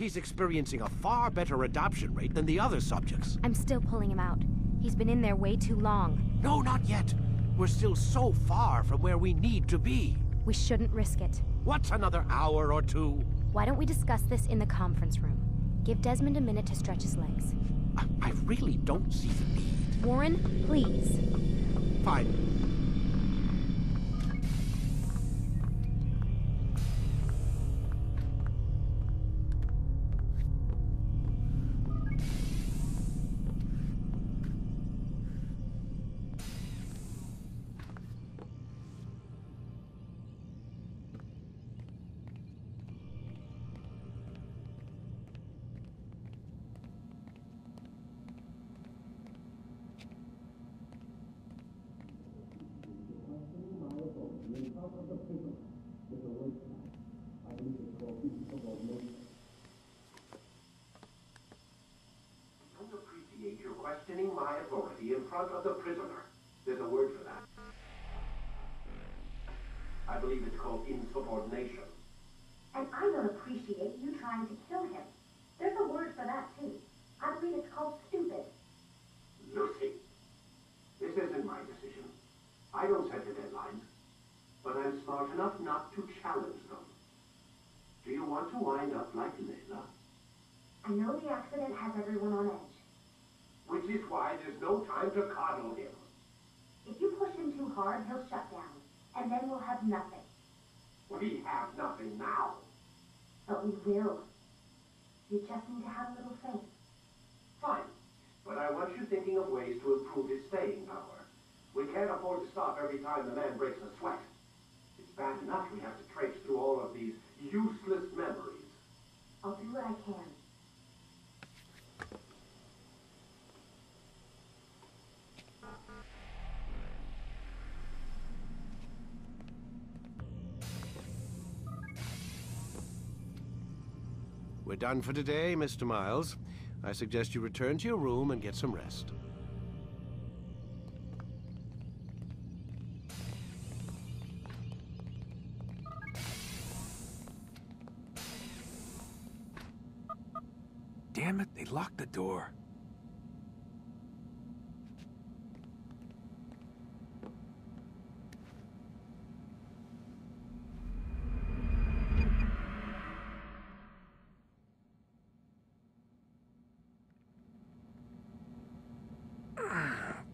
He's experiencing a far better adoption rate than the other subjects. I'm still pulling him out. He's been in there way too long. No, not yet. We're still so far from where we need to be. We shouldn't risk it. What's another hour or two? Why don't we discuss this in the conference room? Give Desmond a minute to stretch his legs. I really don't see the need. Warren, please. Fine. You're questioning my authority in front of the prisoner. There's a word for that. I believe it's called insubordination. And I don't appreciate you trying to kill him. There's a word for that, too. I believe it's called stupid. Lucy, this isn't my decision. I don't set the deadlines. But I'm smart enough not to challenge them. Do you want to wind up like Layla? I know the accident has everyone on edge. Which is why there's no time to coddle him. If you push him too hard, he'll shut down. And then we'll have nothing. We have nothing now. But we will. You just need to have a little faith. Fine. But I want you thinking of ways to improve his staying power. We can't afford to stop every time the man breaks a sweat. It's bad enough we have to traipse through all of these useless memories. I'll do what I can. We're done for today, Mr. Miles. I suggest you return to your room and get some rest. Damn it, they locked the door.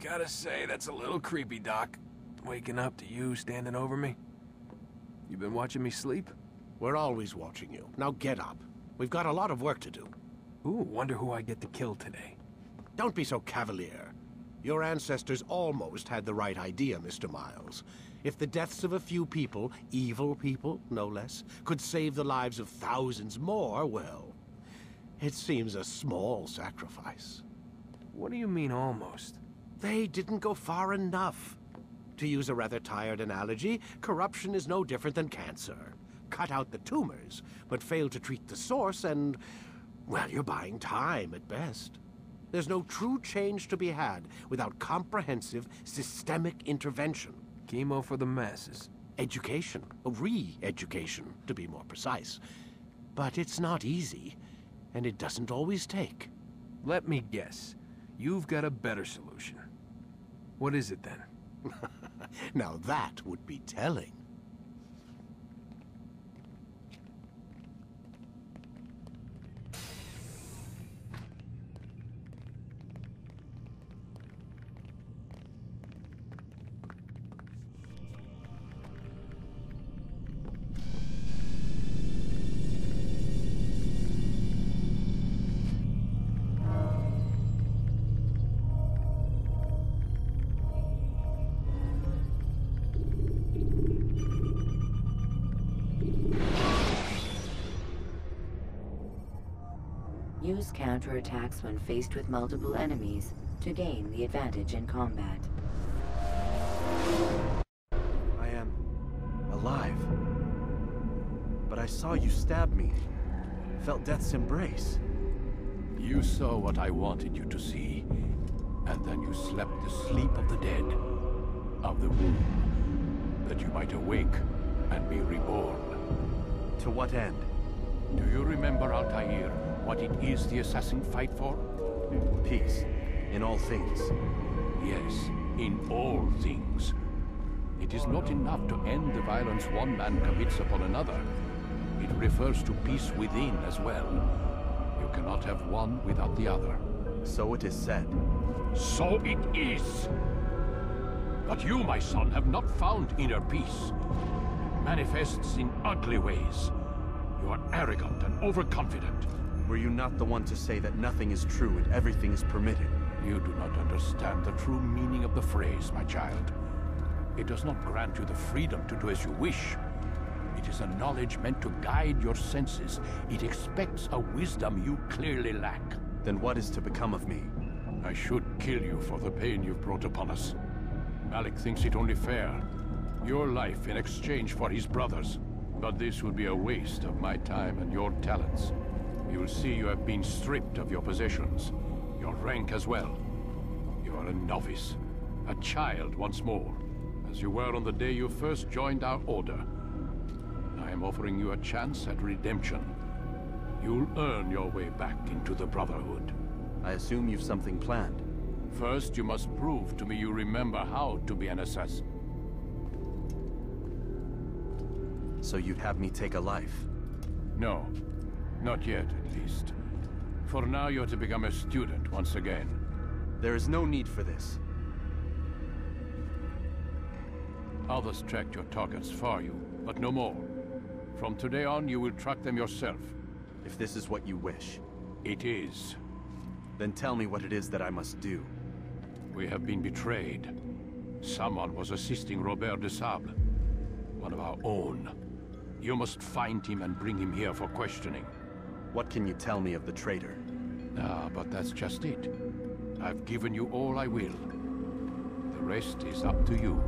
Gotta say, that's a little creepy, Doc. Waking up to you standing over me. You been watching me sleep? We're always watching you. Now get up. We've got a lot of work to do. Ooh, wonder who I get to kill today. Don't be so cavalier. Your ancestors almost had the right idea, Mr. Miles. If the deaths of a few people, evil people, no less, could save the lives of thousands more, well, it seems a small sacrifice. What do you mean, almost? They didn't go far enough. To use a rather tired analogy, corruption is no different than cancer. Cut out the tumors, but fail to treat the source and, well, you're buying time at best. There's no true change to be had without comprehensive, systemic intervention. Chemo for the masses. Education, re-education, to be more precise. But it's not easy, and it doesn't always take. Let me guess. You've got a better solution. What is it, then? Now that would be telling. Use counterattacks when faced with multiple enemies to gain the advantage in combat. I am alive. But I saw you stab me. Felt death's embrace. You saw what I wanted you to see, and then you slept the sleep of the dead, of the womb, that you might awake and be reborn. To what end? Do you remember, Altair, what it is the assassins fight for? Peace. In all things. Yes, in all things. It is not enough to end the violence one man commits upon another. It refers to peace within as well. You cannot have one without the other. So it is said. So it is! But you, my son, have not found inner peace. It manifests in ugly ways. You are arrogant and overconfident. Were you not the one to say that nothing is true and everything is permitted? You do not understand the true meaning of the phrase, my child. It does not grant you the freedom to do as you wish. It is a knowledge meant to guide your senses. It expects a wisdom you clearly lack. Then what is to become of me? I should kill you for the pain you've brought upon us. Malik thinks it only fair. Your life in exchange for his brother's. But this would be a waste of my time and your talents. You will see you have been stripped of your possessions. Your rank as well. You are a novice. A child once more. As you were on the day you first joined our order. I am offering you a chance at redemption. You'll earn your way back into the Brotherhood. I assume you've something planned. First, you must prove to me you remember how to be an assassin. So you'd have me take a life? No. Not yet, at least. For now, you're to become a student once again. There is no need for this. Others tracked your targets for you, but no more. From today on, you will track them yourself. If this is what you wish. It is. Then tell me what it is that I must do. We have been betrayed. Someone was assisting Robert de Sable. One of our own. You must find him and bring him here for questioning. What can you tell me of the traitor? Ah, but that's just it. I've given you all I will. The rest is up to you.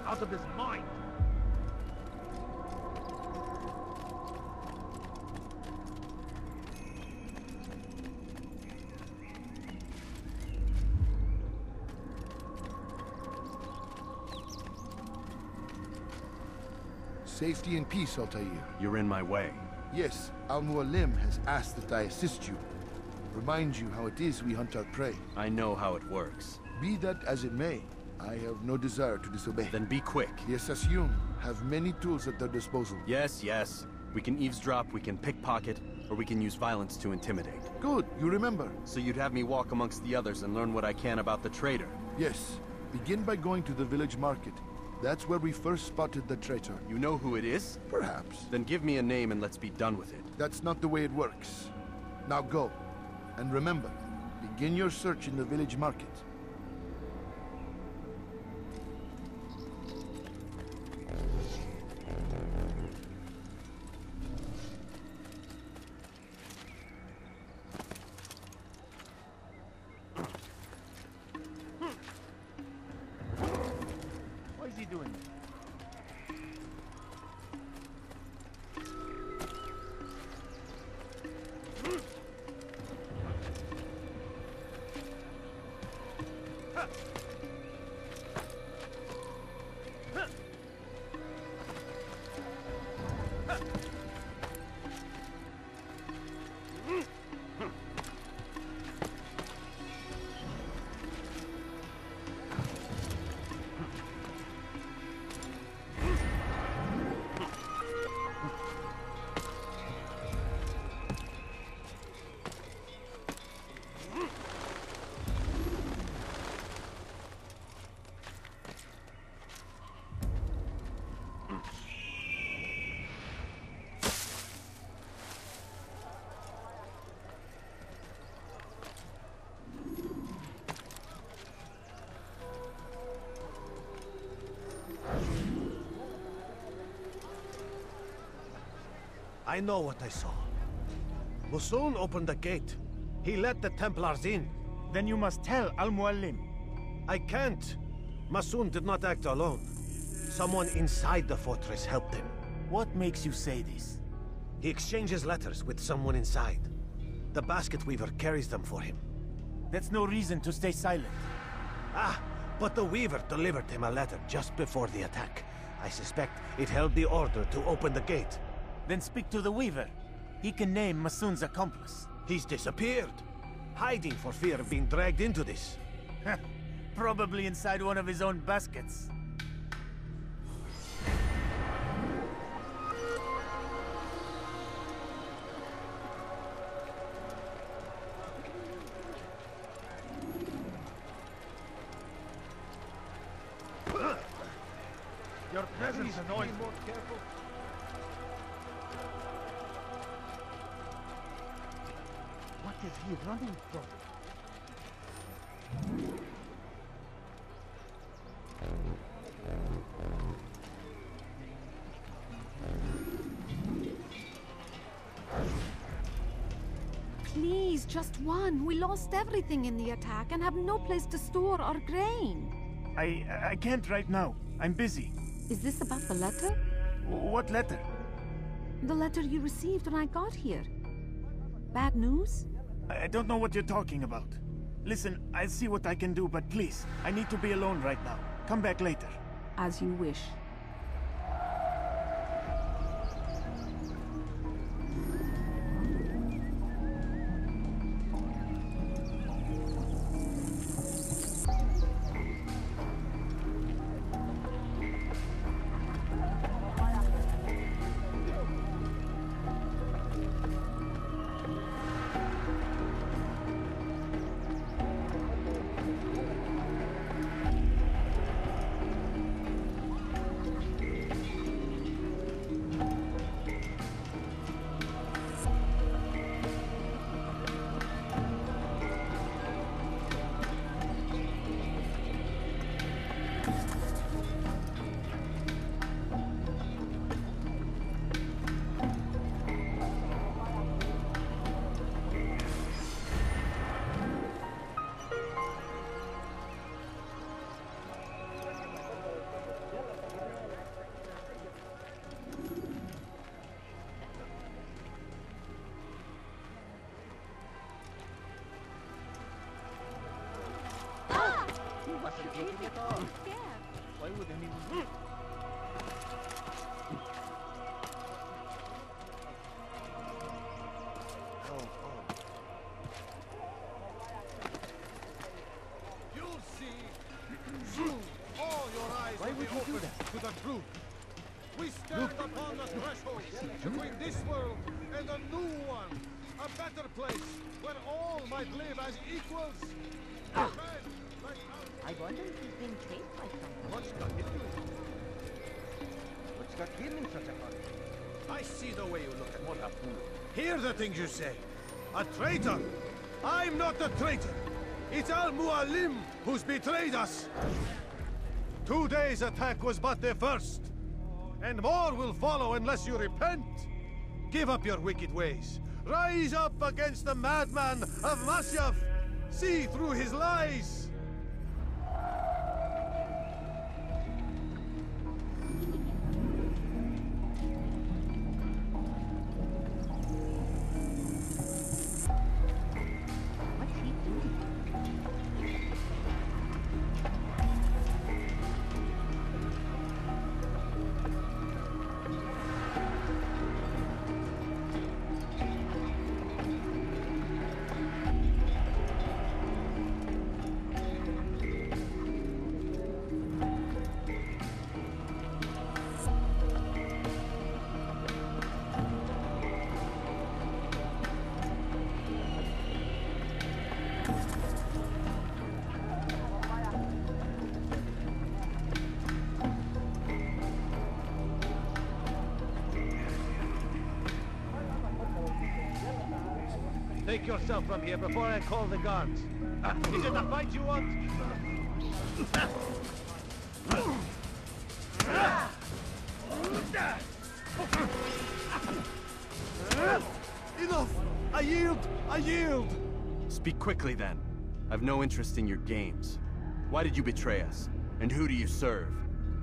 Out of his mind! Safety and peace, Altair. You're in my way. Yes, Al-Mualim has asked that I assist you. Remind you how it is we hunt our prey. I know how it works. Be that as it may, I have no desire to disobey. Then be quick. The Assassin have many tools at their disposal. Yes, yes. We can eavesdrop, we can pickpocket, or we can use violence to intimidate. Good, you remember. So you'd have me walk amongst the others and learn what I can about the traitor? Yes. Begin by going to the village market. That's where we first spotted the traitor. You know who it is? Perhaps. Then give me a name and let's be done with it. That's not the way it works. Now go. And remember, begin your search in the village market. What is he doing? I know what I saw. Musun opened the gate. He let the Templars in. Then you must tell Al-Mualim. I can't. Masun did not act alone. Someone inside the fortress helped him. What makes you say this? He exchanges letters with someone inside. The basket weaver carries them for him. That's no reason to stay silent. Ah, but the weaver delivered him a letter just before the attack. I suspect it held the order to open the gate. Then speak to the weaver. He can name Masun's accomplice. He's disappeared, hiding for fear of being dragged into this. Probably inside one of his own baskets. Your presence annoys me. What is he running from? Please, just one. We lost everything in the attack and have no place to store our grain. I can't right now. I'm busy. Is this about the letter? What letter? The letter you received when I got here. Bad news? I don't know what you're talking about. Listen, I'll see what I can do, but please, I need to be alone right now. Come back later. As you wish. Why would anyone... You'll see. Soon, all your eyes will be opened to the truth. We stand upon the threshold between this world and a new one. A better place where all might live as equals. I wonder if he's being chased by someone. What's got him doing? What's got him in such a hurry? I see the way you look at what a fool. Hear the things you say. A traitor! I'm not a traitor! It's Al-Mualim who's betrayed us! Today's attack was but the first. And more will follow unless you repent. Give up your wicked ways. Rise up against the madman of Masyaf. See through his lies. Take yourself from here before I call the guards. Is it a fight you want? Enough! I yield! I yield! Speak quickly then. I've no interest in your games. Why did you betray us? And who do you serve?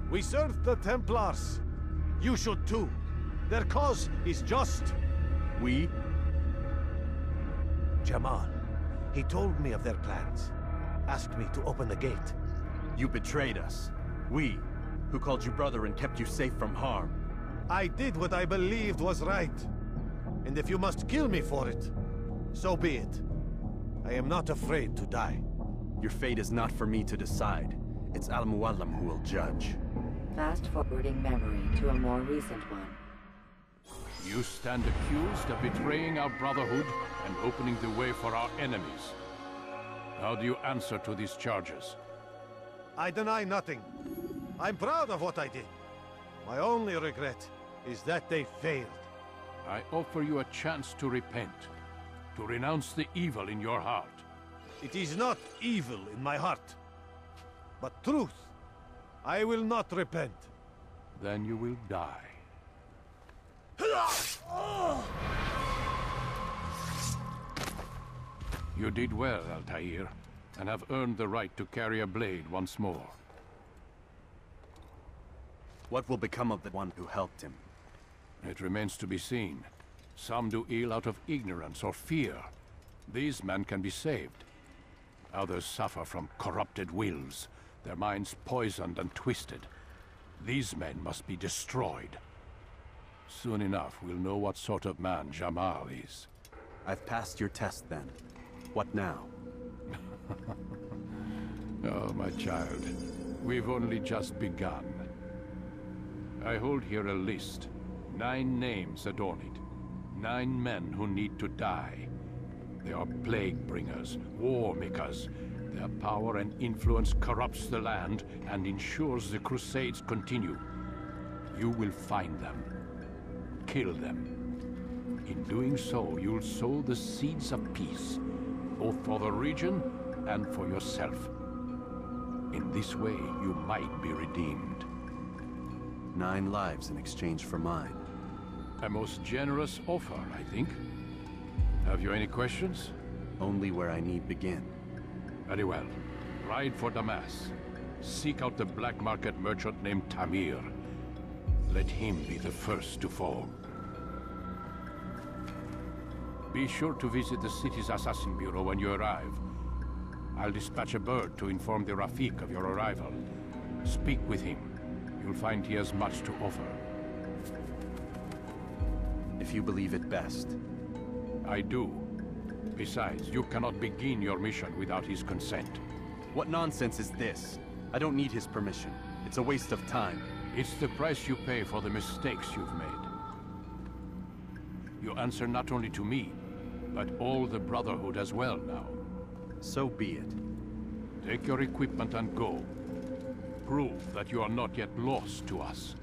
We serve the Templars. You should too. Their cause is just. We? Jamal. He told me of their plans. Asked me to open the gate. You betrayed us. We, who called you brother and kept you safe from harm. I did what I believed was right. And if you must kill me for it, so be it. I am not afraid to die. Your fate is not for me to decide. It's Al-Muallim who will judge. Fast-forwarding memory to a more recent one. You stand accused of betraying our Brotherhood and opening the way for our enemies. How do you answer to these charges? I deny nothing. I'm proud of what I did. My only regret is that they failed. I offer you a chance to repent, to renounce the evil in your heart. It is not evil in my heart, but truth. I will not repent. Then you will die. You did well, Altair, and have earned the right to carry a blade once more. What will become of the one who helped him? It remains to be seen. Some do ill out of ignorance or fear. These men can be saved. Others suffer from corrupted wills, their minds poisoned and twisted. These men must be destroyed. Soon enough, we'll know what sort of man Jamal is. I've passed your test then. What now? Oh, my child. We've only just begun. I hold here a list. 9 names adorn it. 9 men who need to die. They are plague bringers, war makers. Their power and influence corrupts the land and ensures the Crusades continue. You will find them. Kill them. In doing so, you'll sow the seeds of peace, both for the region and for yourself. In this way, you might be redeemed. 9 lives in exchange for mine. A most generous offer, I think. Have you any questions? Only where I need begin. Very well. Ride for Damas. Seek out the black market merchant named Tamir. Let him be the first to fall. Be sure to visit the city's assassin bureau when you arrive. I'll dispatch a bird to inform the Rafik of your arrival. Speak with him. You'll find he has much to offer. If you believe it best. I do. Besides, you cannot begin your mission without his consent. What nonsense is this? I don't need his permission. It's a waste of time. It's the price you pay for the mistakes you've made. You answer not only to me, but all the Brotherhood as well now. So be it. Take your equipment and go. Prove that you are not yet lost to us.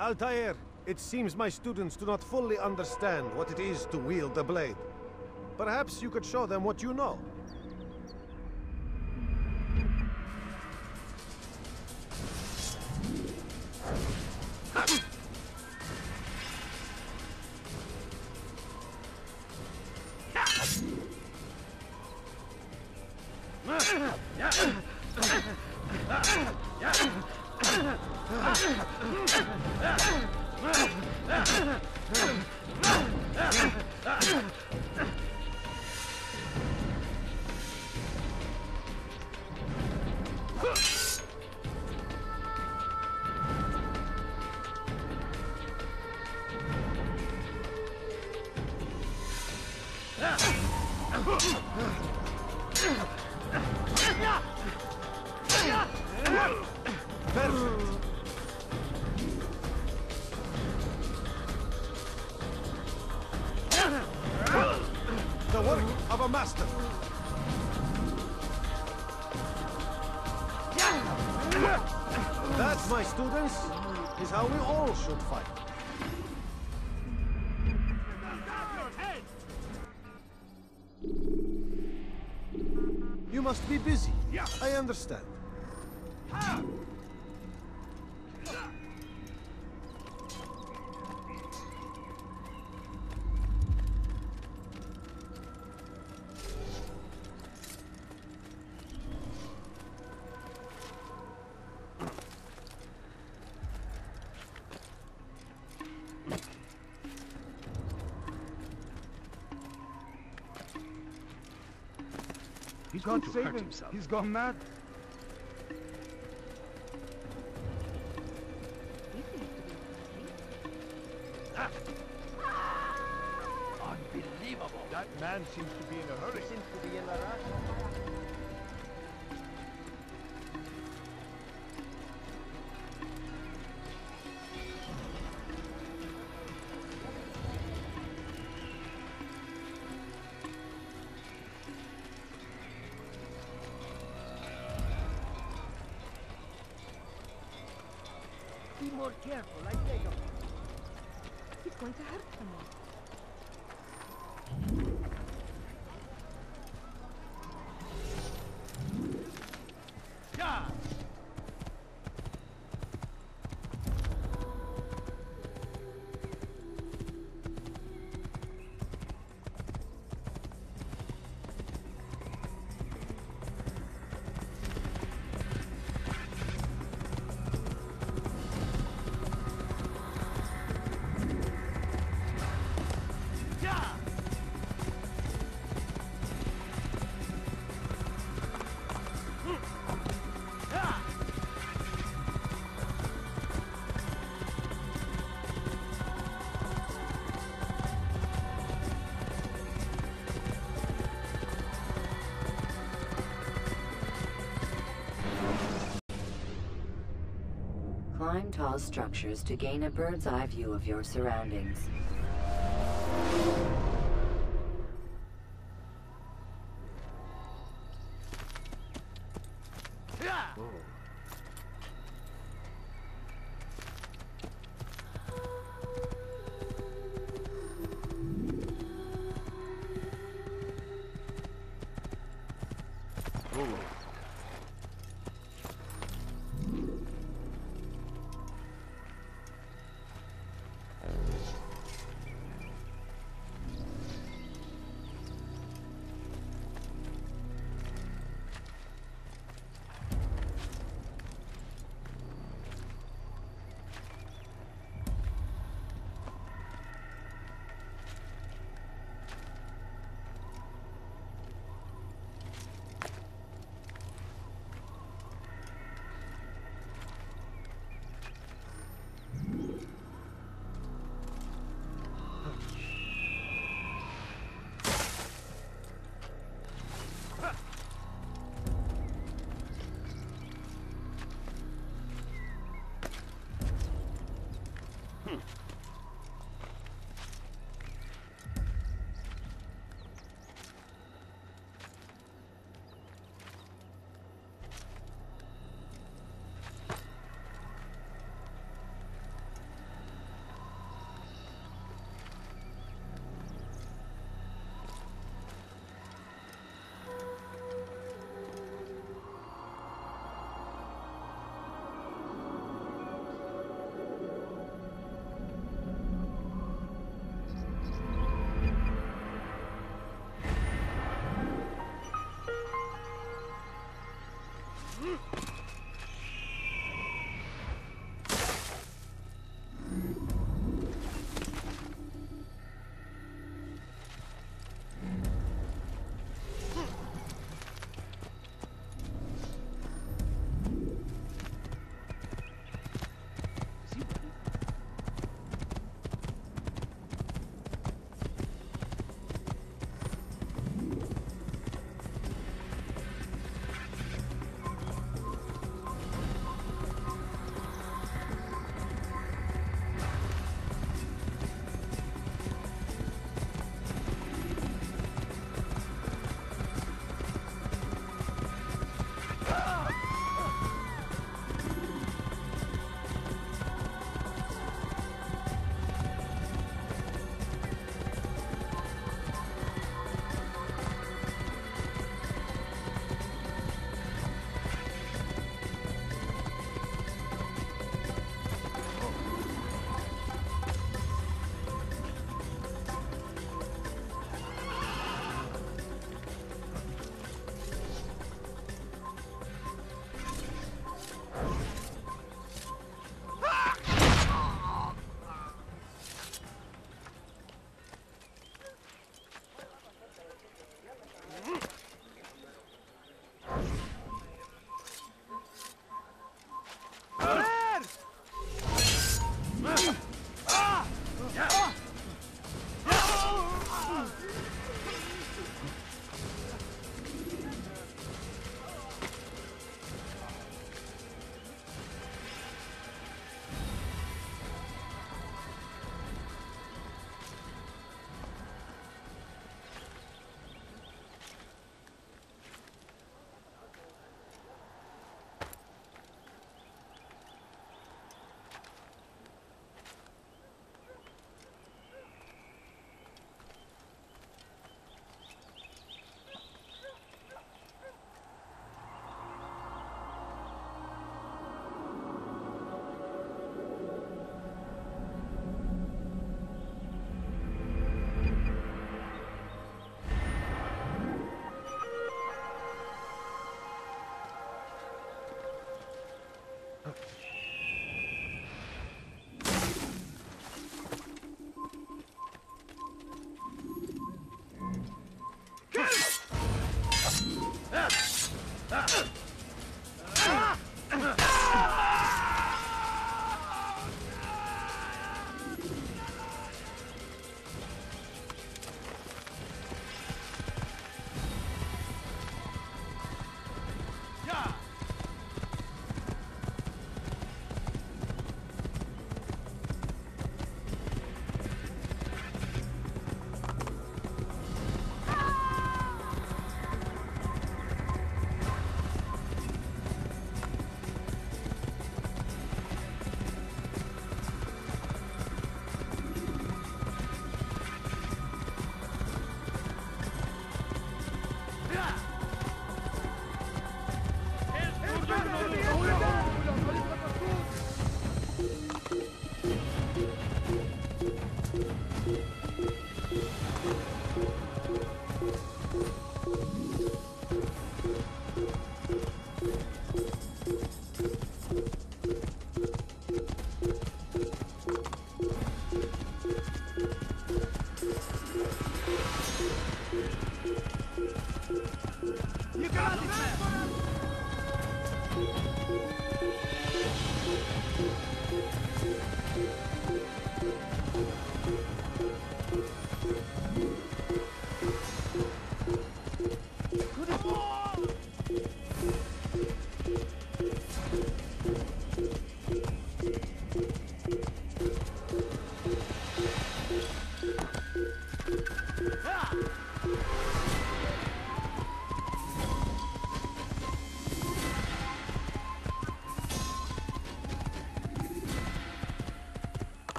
Altair, it seems my students do not fully understand what it is to wield the blade. Perhaps you could show them what you know. That, my students, is how we all should fight. You must be busy. I understand. He's going to hurt himself. He's gone mad. Unbelievable. That man seems to be in a hurry. Seems to be in a rush. Be more careful, I beg of you. He's going to hurt them all. Climb tall structures to gain a bird's eye view of your surroundings.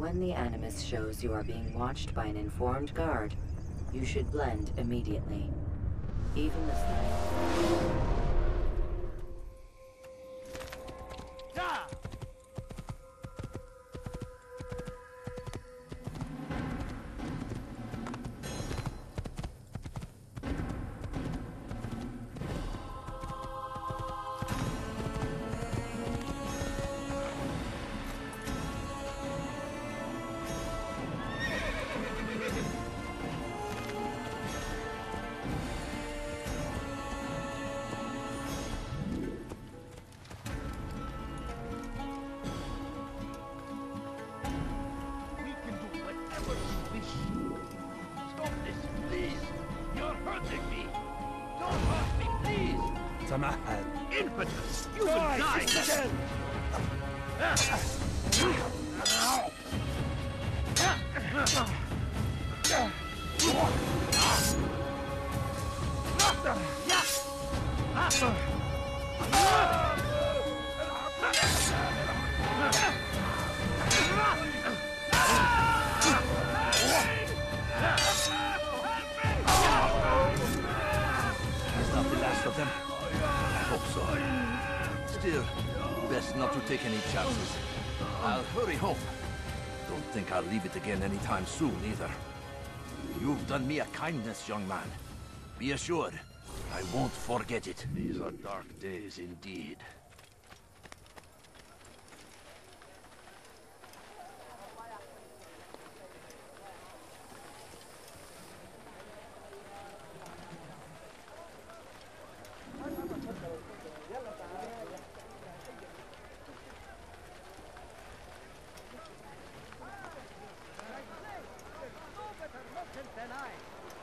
When the Animus shows you are being watched by an informed guard, you should blend immediately. Even the slightest... Impotent! You will die! Is that the last of them? I hope so. Still, best not to take any chances. I'll hurry home. Don't think I'll leave it again anytime soon, either. You've done me a kindness, young man. Be assured, I won't forget it. These are dark days indeed.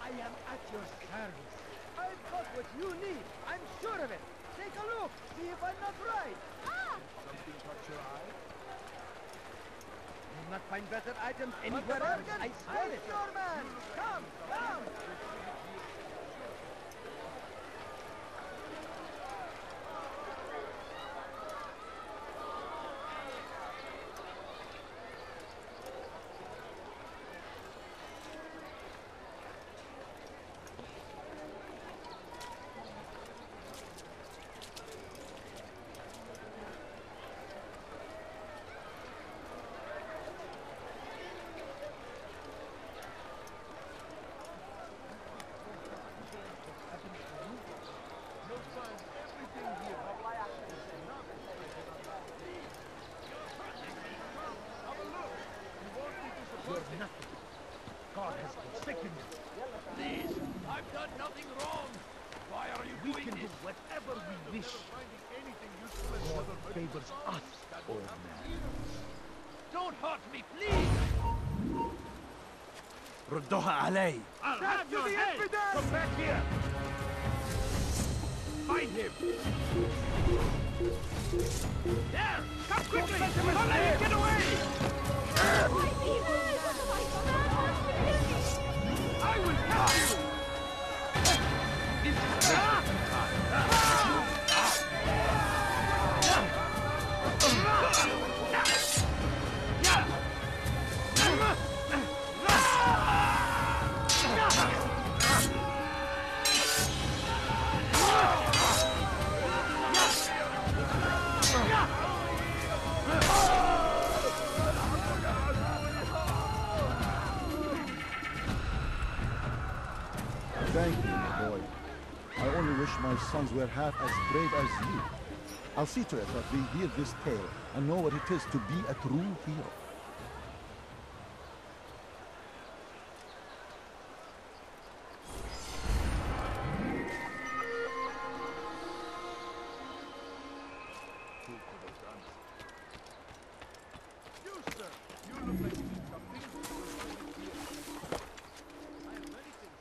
I am at your service. I've got what you need. I'm sure of it. Take a look. See if I'm not right. Something caught your eye? You'll not find better items anywhere else. I swear it. Your man. Come, come. nothing. God has forsaken you. Please, I've done nothing wrong. Why are you We doing can this? do whatever we wish. God favors us, old man. Don't hurt me, please! ردوها علي. I'll have your head! Come back here! Find him! There! Come quickly! Don't let him get away! I will help you! Thank you, my boy. I only wish my sons were half as brave as you. I'll see to it that they hear this tale and know what it is to be a true hero. You, sir, you look like you need something. I have many things.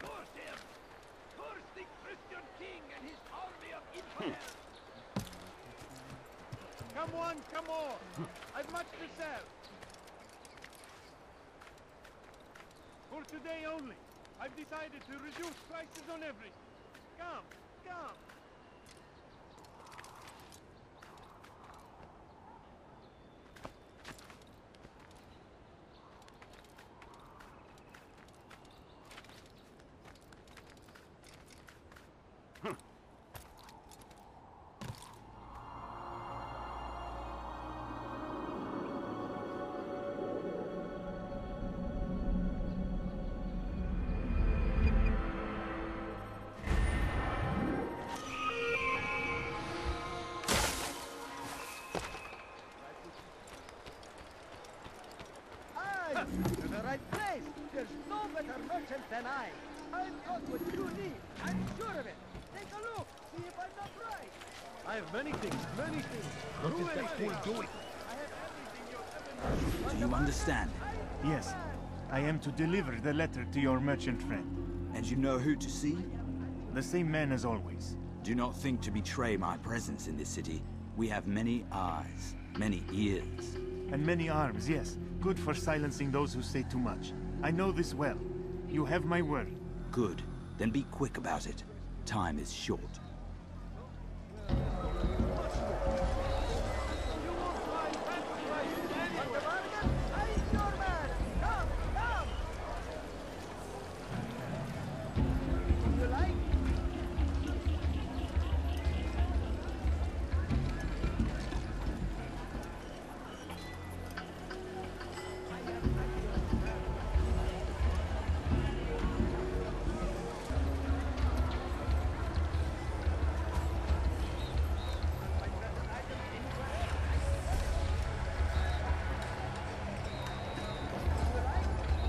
Curse him! Curse the Christian king and his army of infidels! Come on, come on. I've much to sell. For today only, I've decided to reduce prices on everything. Come, come. To the right place! There's no better merchant than I! I've got what you need! I'm sure of it! Take a look! See if I'm not right! I have many things, many things. What Do is that anything. fool doing? I have everything you'll ever need. Do you understand? Yes. I am to deliver the letter to your merchant friend. And you know who to see? The same man as always. Do not think to betray my presence in this city. We have many eyes, many ears. And many arms, yes. Good for silencing those who say too much. I know this well. You have my word. Good. Then be quick about it. Time is short.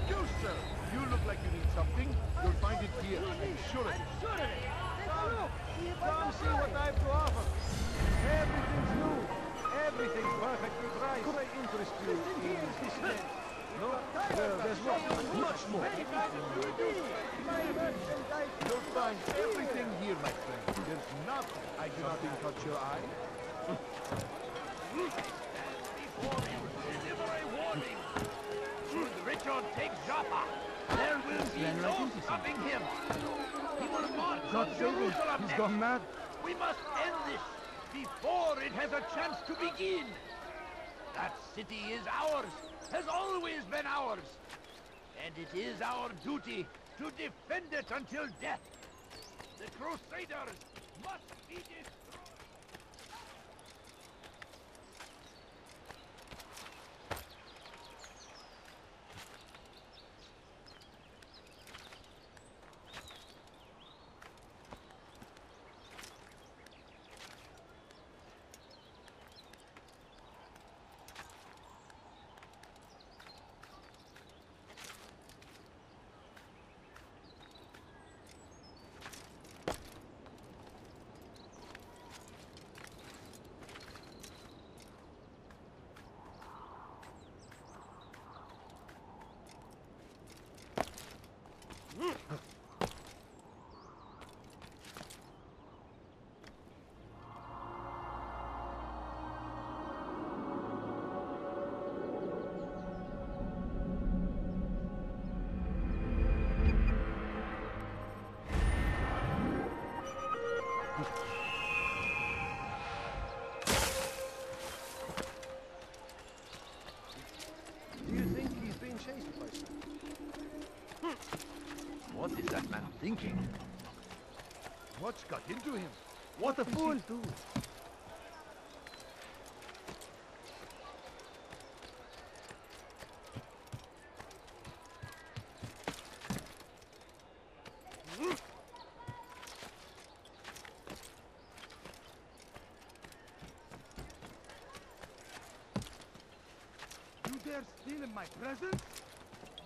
You, sir, you look like you need something. You'll find it here. I'm sure of it. Come see what I have to offer. Everything's new. Everything's perfectly priced. Could I interest you in this man? No? Well, there's much more. You'll find everything here, my friend. There's nothing I do not touch your eye. Before you deliver a warning. Should Richard take Joppa, there will be no stopping him. He will march on Jerusalem He's next. gone mad. We must end this before it has a chance to begin. That city is ours, has always been ours. And it is our duty to defend it until death. The Crusaders must be destroyed. that man thinking? What's got into him? What a fool! You dare steal in my presence?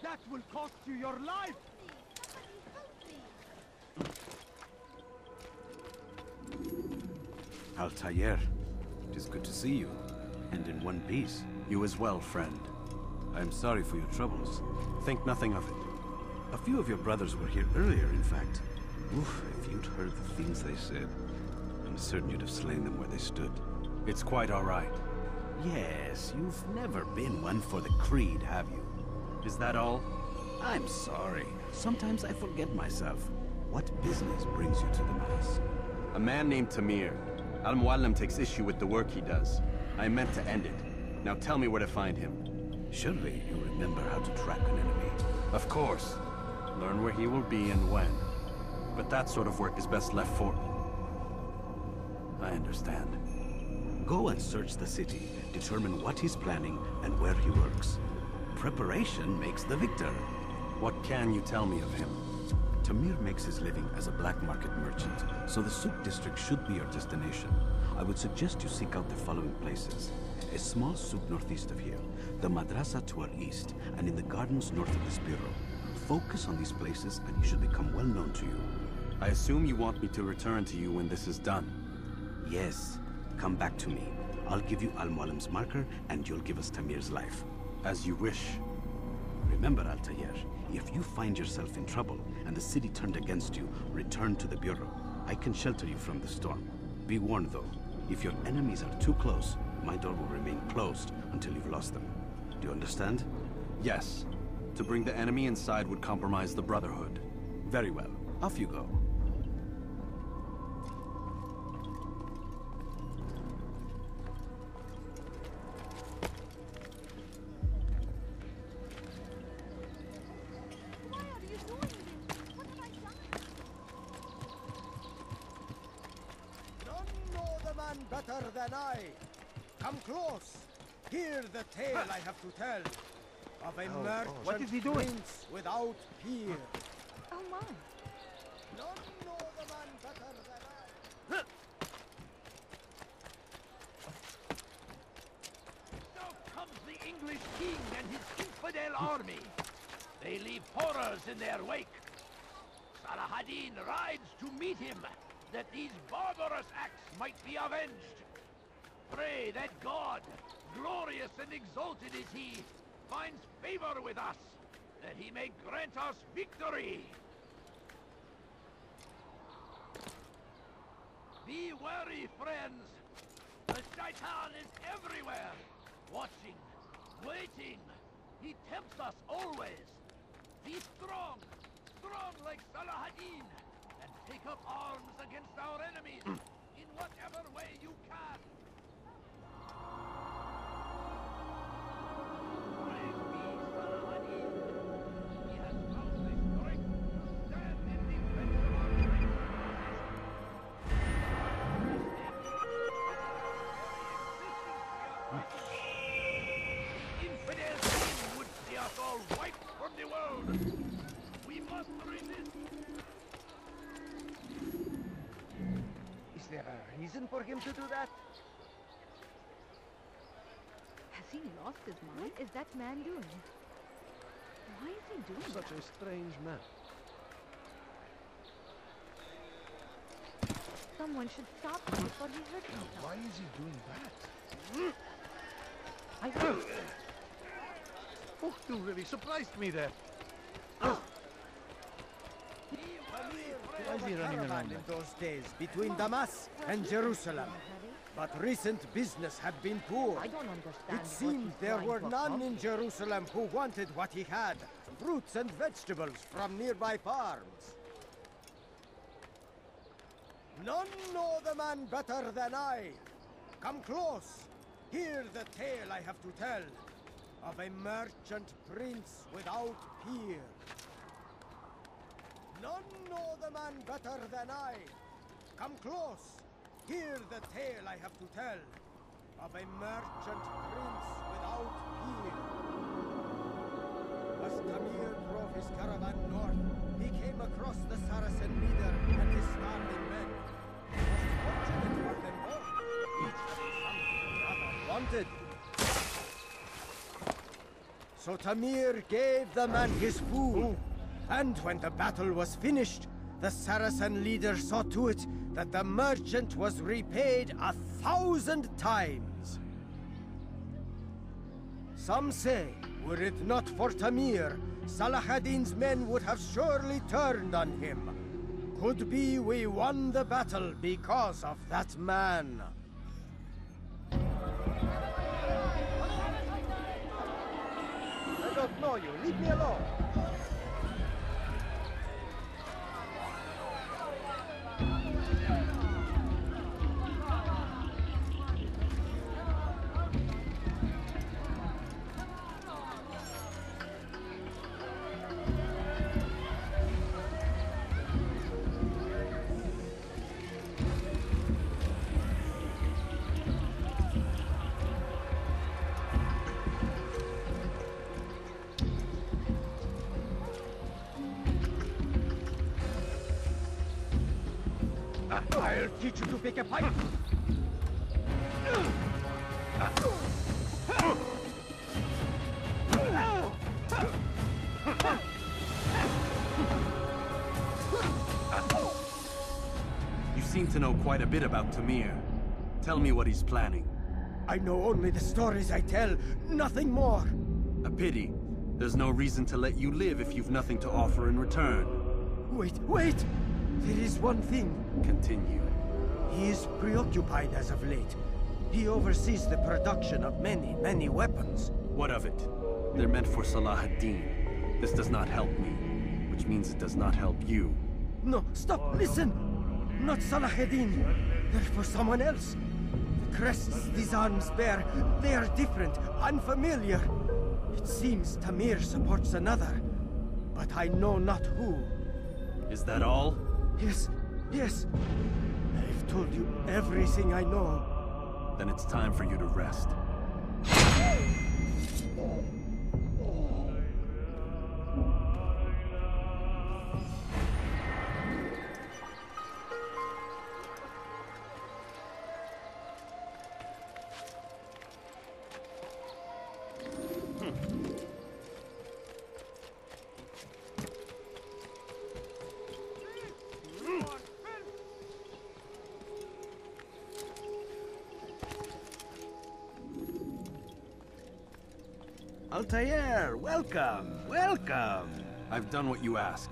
That will cost you your life! Altair, it is good to see you, and in one piece. You as well, friend. I am sorry for your troubles. Think nothing of it. A few of your brothers were here earlier, in fact. Oof, if you'd heard the things they said, I'm certain you'd have slain them where they stood. It's quite all right. Yes, you've never been one for the creed, have you? Is that all? I'm sorry. Sometimes I forget myself. What business brings you to the Mass? A man named Tamir. Al-Muallim takes issue with the work he does. I meant to end it. Now tell me where to find him. Surely you remember how to track an enemy. Of course. Learn where he will be and when. But that sort of work is best left for... I understand. Go and search the city, determine what he's planning and where he works. Preparation makes the victor. What can you tell me of him? Tamir makes his living as a black market merchant, so the souk district should be your destination. I would suggest you seek out the following places. A small souk northeast of here, the madrasa to our east, and in the gardens north of this bureau. Focus on these places and he should become well known to you. I assume you want me to return to you when this is done. Yes. Come back to me. I'll give you Al-Mualim's marker and you'll give us Tamir's life. As you wish. Remember, Altair, if you find yourself in trouble and the city turned against you, return to the bureau. I can shelter you from the storm. Be warned though, if your enemies are too close, my door will remain closed until you've lost them. Do you understand? Yes. To bring the enemy inside would compromise the Brotherhood. Very well. Off you go. Better than I. Come close. Hear the tale I have to tell of a merchant what is he doing? prince without peer. Oh my. None know the man better than I. Now comes the English king and his infidel army. They leave horrors in their wake. Salah-ad-Din rides to meet him, that these barbarous acts might be avenged. Pray that God, glorious and exalted is he, finds favor with us, that he may grant us victory. Be wary, friends. The Shaitan is everywhere, watching, waiting. He tempts us always. Be strong, strong like Salah-ad-Din. Take up arms against our enemies, in whatever way you can. Praise be Salah-ad-Din. He has found the strength to stand in defense of our great The infidel king would see us all wiped from the world. We must resist. Is there a reason for him to do that? Has he lost his mind? What is that man doing? Why is he doing Such a strange man. Someone should stop him before he hurts himself. Why is he doing that? Oh, you really surprised me there. Why is he running around in those days between Damas and Jerusalem? But recent business had been poor. I don't understand. It seemed there were none in Jerusalem who wanted what he had. Fruits and vegetables from nearby farms. None know the man better than I. Come close. Hear the tale I have to tell of a merchant prince without peer. None know the man better than I. Come close. Hear the tale I have to tell of a merchant prince without peer. As Tamir drove his caravan north, he came across the Saracen leader and his starving men. Most fortunate for them both, each having something the other wanted. So Tamir gave the man his food, and when the battle was finished, the Saracen leader saw to it that the merchant was repaid 1,000 times. Some say, were it not for Tamir, Salah ad-Din's men would have surely turned on him. Could be we won the battle because of that man. I don't know you. Leave me alone. I'll teach you to pick a pipe. You seem to know quite a bit about Tamir. Tell me what he's planning. I know only the stories I tell, nothing more. A pity. There's no reason to let you live if you've nothing to offer in return. Wait! There is one thing. Continue. He is preoccupied as of late. He oversees the production of many weapons. What of it? They're meant for Salah ad-Din. This does not help me, which means it does not help you. No, stop, listen! Not Salah ad-Din. They're for someone else. The crests these arms bear, they are different, unfamiliar. It seems Tamir supports another, but I know not who. Is that all? Yes. I've told you everything I know. Then it's time for you to rest. Altair, welcome! I've done what you asked.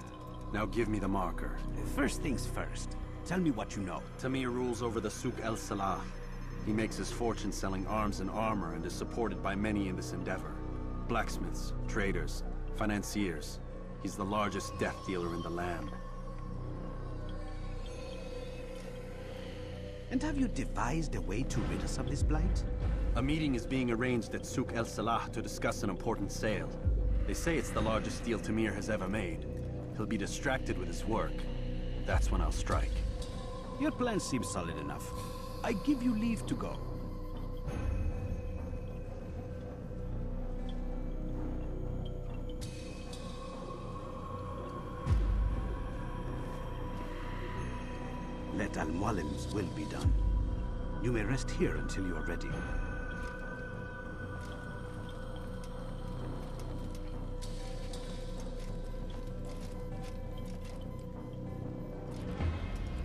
Now give me the marker. First things first. Tell me what you know. Tamir rules over the Souk El Salah. He makes his fortune selling arms and armor and is supported by many in this endeavor. Blacksmiths, traders, financiers. He's the largest death dealer in the land. And have you devised a way to rid us of this blight? A meeting is being arranged at Souk El Salah to discuss an important sale. They say it's the largest deal Tamir has ever made. He'll be distracted with his work. That's when I'll strike. Your plan seems solid enough. I give you leave to go. Let Al-Mualim's will be done. You may rest here until you are ready.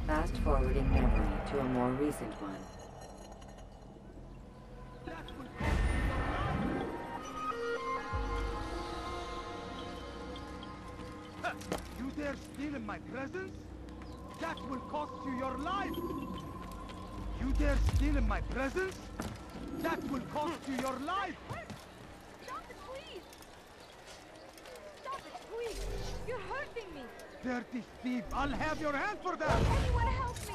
Fast-forwarding memory to a more recent one. You dare steal in my presence? That will cost you your life! You dare steal in my presence? That will cost you your life! Stop it, please! Stop it, please! You're hurting me! Dirty thief! I'll have your hand for that! Anyone help me!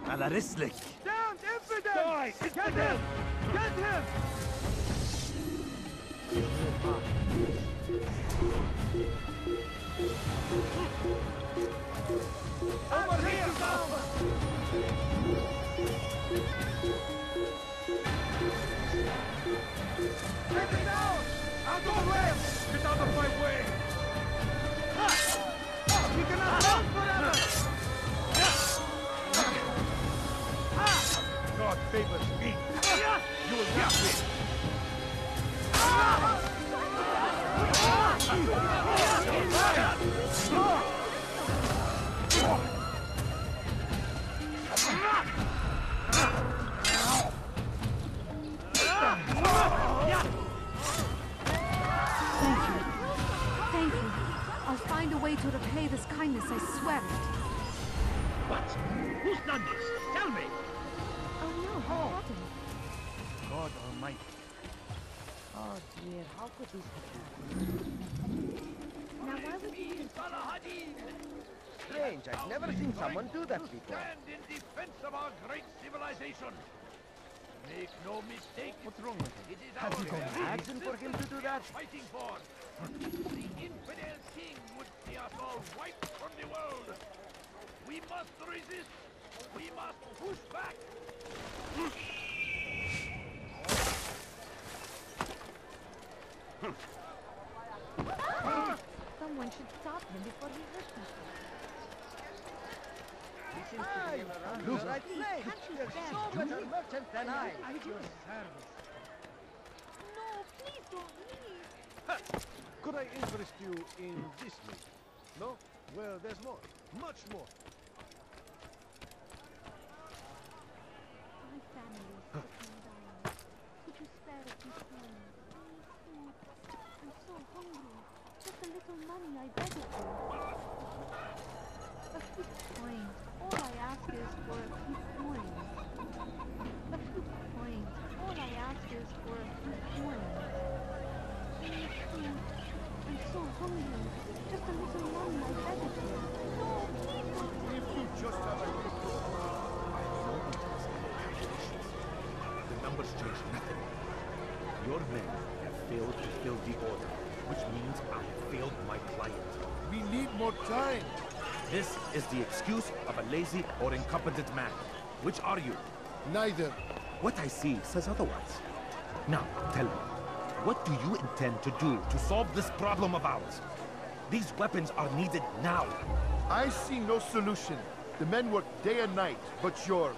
على رسلك! Damned infidel! Get him! Get him! Over here! Get it down! Out of the way! Get out of my way! We cannot hold forever! God favors me. You will not win. Thank you. I'll find a way to repay this kindness, I swear it. What? Who's done this? Tell me! Oh no, nothing. God Almighty. Oh dear, how could this happen? Now why would you do that? Strange, I've never seen someone do that before. Stand in defense of our great civilization. Make no mistake. What's wrong with him? It is Has he our gone very mad for him to do that? fighting for. The infidel king would see us all wiped from the world. We must resist. We must push back. Someone should stop him before he hurts himself. He seems to be around the right place. You're so better merchant than I. At your service. No, please don't leave. Could I interest you in this meat? No? Well, there's more. Much more. My family is sick and dying. Could you spare a few coins? Please, I'm so hungry. Just a little money, I beg of you. A few coins. All I ask is for a few coins. A few coins. All I ask is for a few coins. Please, I'm so hungry. Just a little money, I beg of you. No, please don't. If you just have a little... The numbers change nothing. Your men have failed to fill the order, which means I have failed my client. We need more time. This is the excuse of a lazy or incompetent man. Which are you? Neither. What I see says otherwise. Now, tell me, what do you intend to do to solve this problem of ours? These weapons are needed now. I see no solution. The men work day and night, but your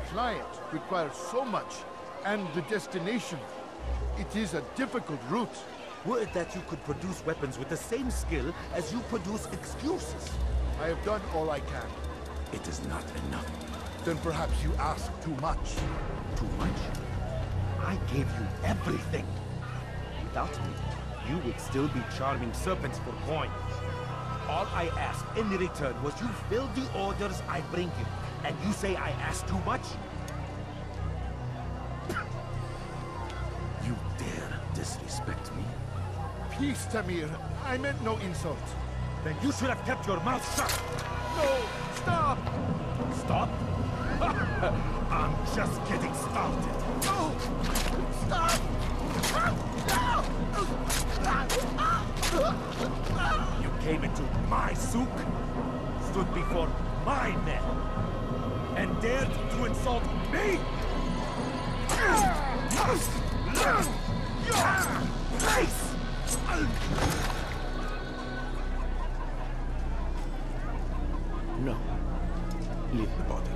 client requires so much, and the destination. It is a difficult route. Would that you could produce weapons with the same skill as you produce excuses. I have done all I can. It is not enough. Then perhaps you ask too much. Too much? I gave you everything. Without me, you would still be charming serpents for coin. All I ask in return was you fill the orders I bring you. And you say I ask too much? You dare disrespect me? Peace, Tamir. I meant no insult. Then you should have kept your mouth shut. No! Stop! Stop? I'm just getting started. No! Stop! You came into my souk, stood before my men, and dared to insult me? Face! No. Leave the body.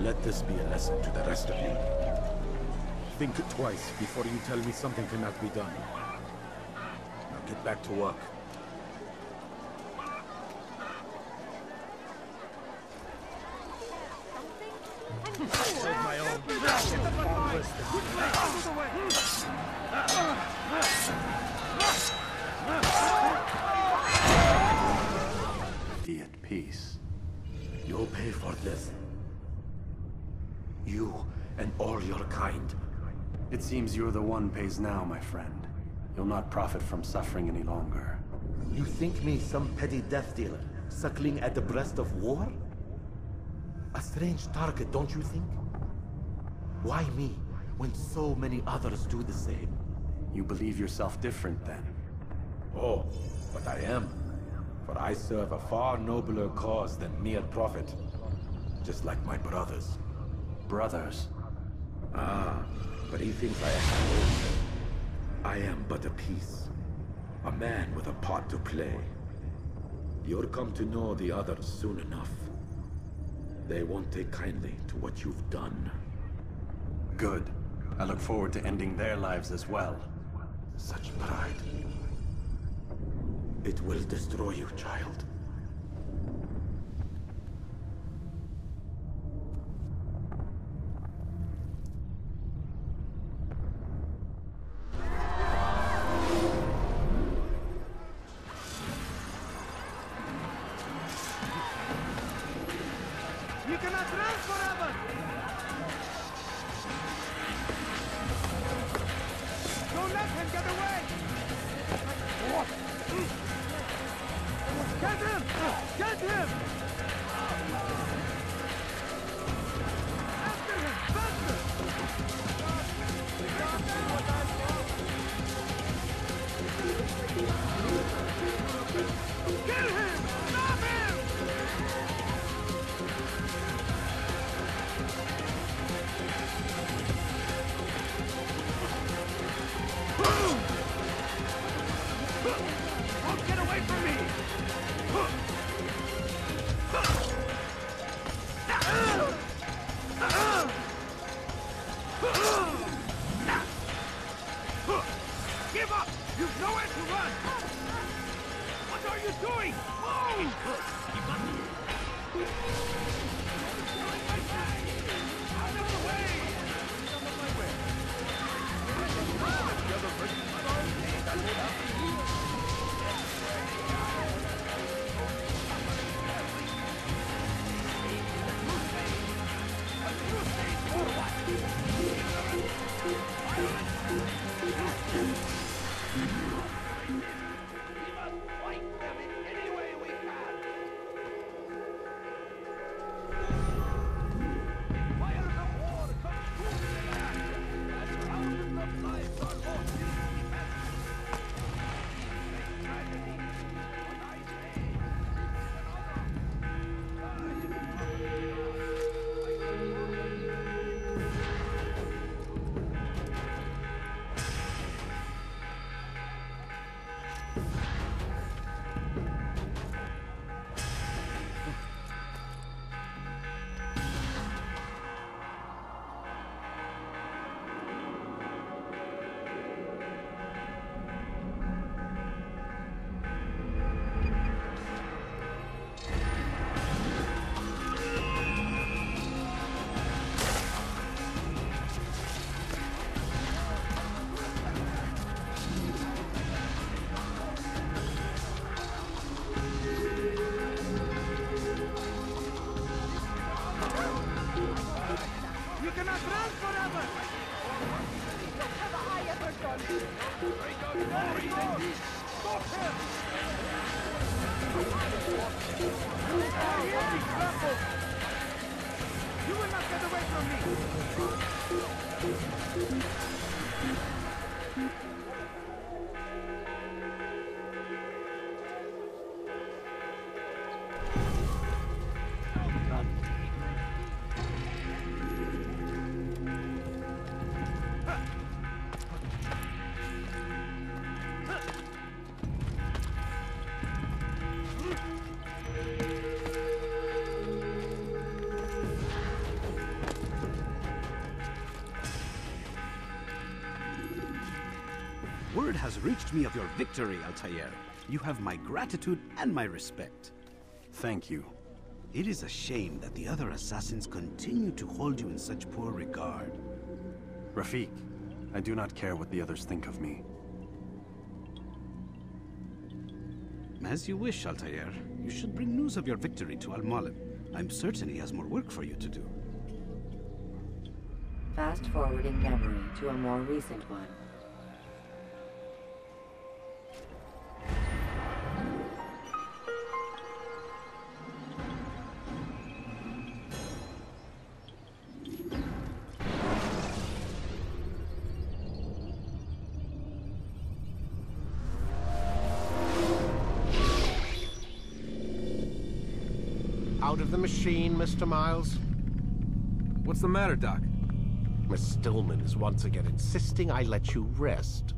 Let this be a lesson to the rest of you. Think twice before you tell me something cannot be done. Now get back to work. My own. Be at peace. You'll pay for this. You and all your kind. It seems you're the one pays now, my friend. You'll not profit from suffering any longer. You think me some petty death dealer, suckling at the breast of war? A strange target, don't you think? Why me, when so many others do the same? You believe yourself different, then? Oh, but I am. For I serve a far nobler cause than mere profit. Just like my brothers. Brothers? Ah, but he thinks I am also. I am but a piece. A man with a part to play. You'll come to know the others soon enough. They won't take kindly to what you've done. Good. I look forward to ending their lives as well. Such pride. It will destroy you, child. You cannot run forever! Don't let him get away! Get him! Get him! After him! Faster! Kill him! Stop him! Don't get away from me! Give up! You've nowhere to run! What are you doing? Move! Out of the way! Out of my way! The other person You cannot run forever! What have I ever done? Stop him! He crumbles! You will not get away from me! Word has reached me of your victory, Altair. You have my gratitude and my respect. Thank you. It is a shame that the other assassins continue to hold you in such poor regard. Rafik, I do not care what the others think of me. As you wish, Altair. You should bring news of your victory to Al-Malim. I'm certain he has more work for you to do. Fast-forwarding memory to a more recent one. out of the machine, Mr. Miles. What's the matter, Doc? Miss Stillman is once again insisting I let you rest.